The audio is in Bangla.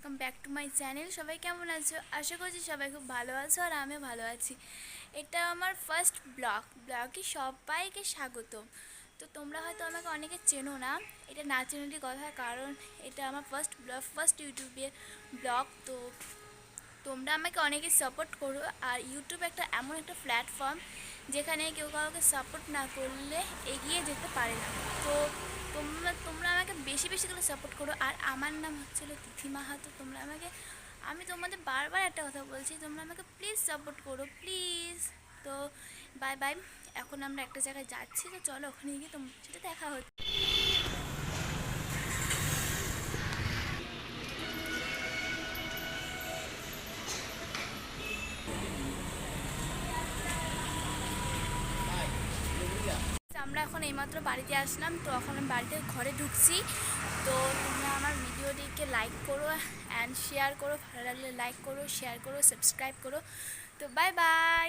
Welcome back to my channel. সবাই কেমন আছো? আশা করছি সবাই খুব ভালো আছো আর আমিও ভালো আছি। এটা আমার ফার্স্ট ব্লগে সবাইকে স্বাগত। তো তোমরা হয়তো আমাকে অনেকে চেনো না, এটা না চেনেরই কথা, কারণ এটা আমার ফার্স্ট ইউটিউবের ব্লগ। তো তোমরা আমাকে অনেকে সাপোর্ট করো, আর ইউটিউব এমন একটা প্ল্যাটফর্ম যেখানে কেউ কাউকে সাপোর্ট না করলে এগিয়ে যেতে পারে না। তো তোমরা তোমরা আমাকে বেশি বেশি করে সাপোর্ট করো। আর আমার নাম হচ্ছিলো তিথি মাহাতো। আমি তোমাদের বারবার একটা কথা বলছি, তোমরা আমাকে প্লিজ সাপোর্ট করো, প্লিজ। তো বাই বাই। এখন আমরা একটা জায়গায় যাচ্ছি, তো চলো ওখানে গিয়ে তোমার সাথে দেখা হচ্ছে। আমরা এখন এইমাত্র বাড়িতে আসলাম, তো এখন আমি বাড়িতে ঘরে ঢুকছি। তো তোমরা আমার ভিডিওটিকে লাইক করো অ্যান্ড শেয়ার করো, ভালো লাগলে লাইক করো, শেয়ার করো, সাবস্ক্রাইব করো। তো বাই বাই।